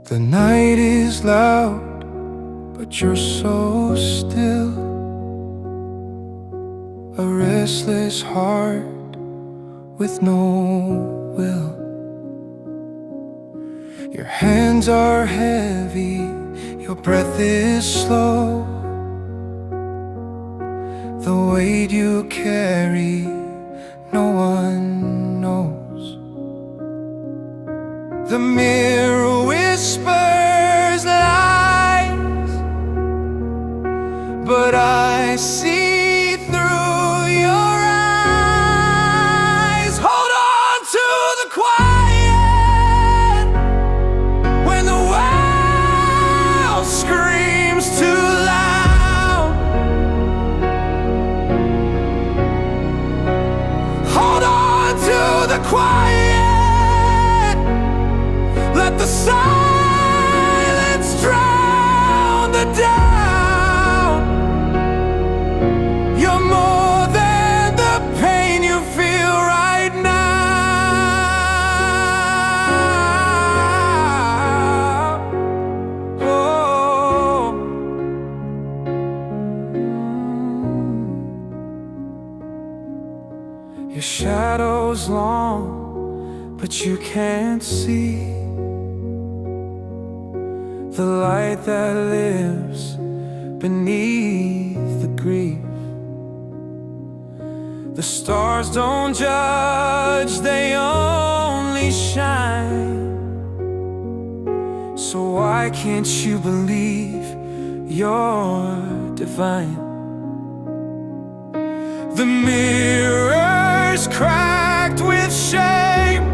The night is loud, but you're so still. A restless heart with no will. Your hands are heavy, your breath is slow. The weight you carry, no one knows. The mirror whispers lies, but I see through your eyes. Hold on to the quiet when the world screams too loud. Hold on to the quiet, let the silence drown the doubt. You're more than the pain you feel right now. Oh. Your shadow's long, but you can't see the light that lives beneath the grief. The stars don't judge, they only shine. So why can't you believe you're divine? The mirror's cracked with shame,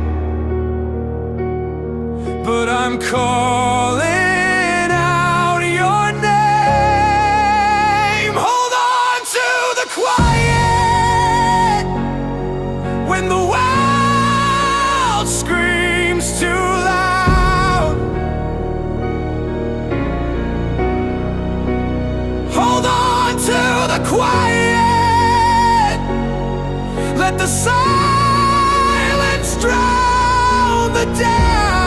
but I'm calling out your name. Hold on to the quiet when the world screams too loud. Hold on to the quiet, let the silence drown the doubt.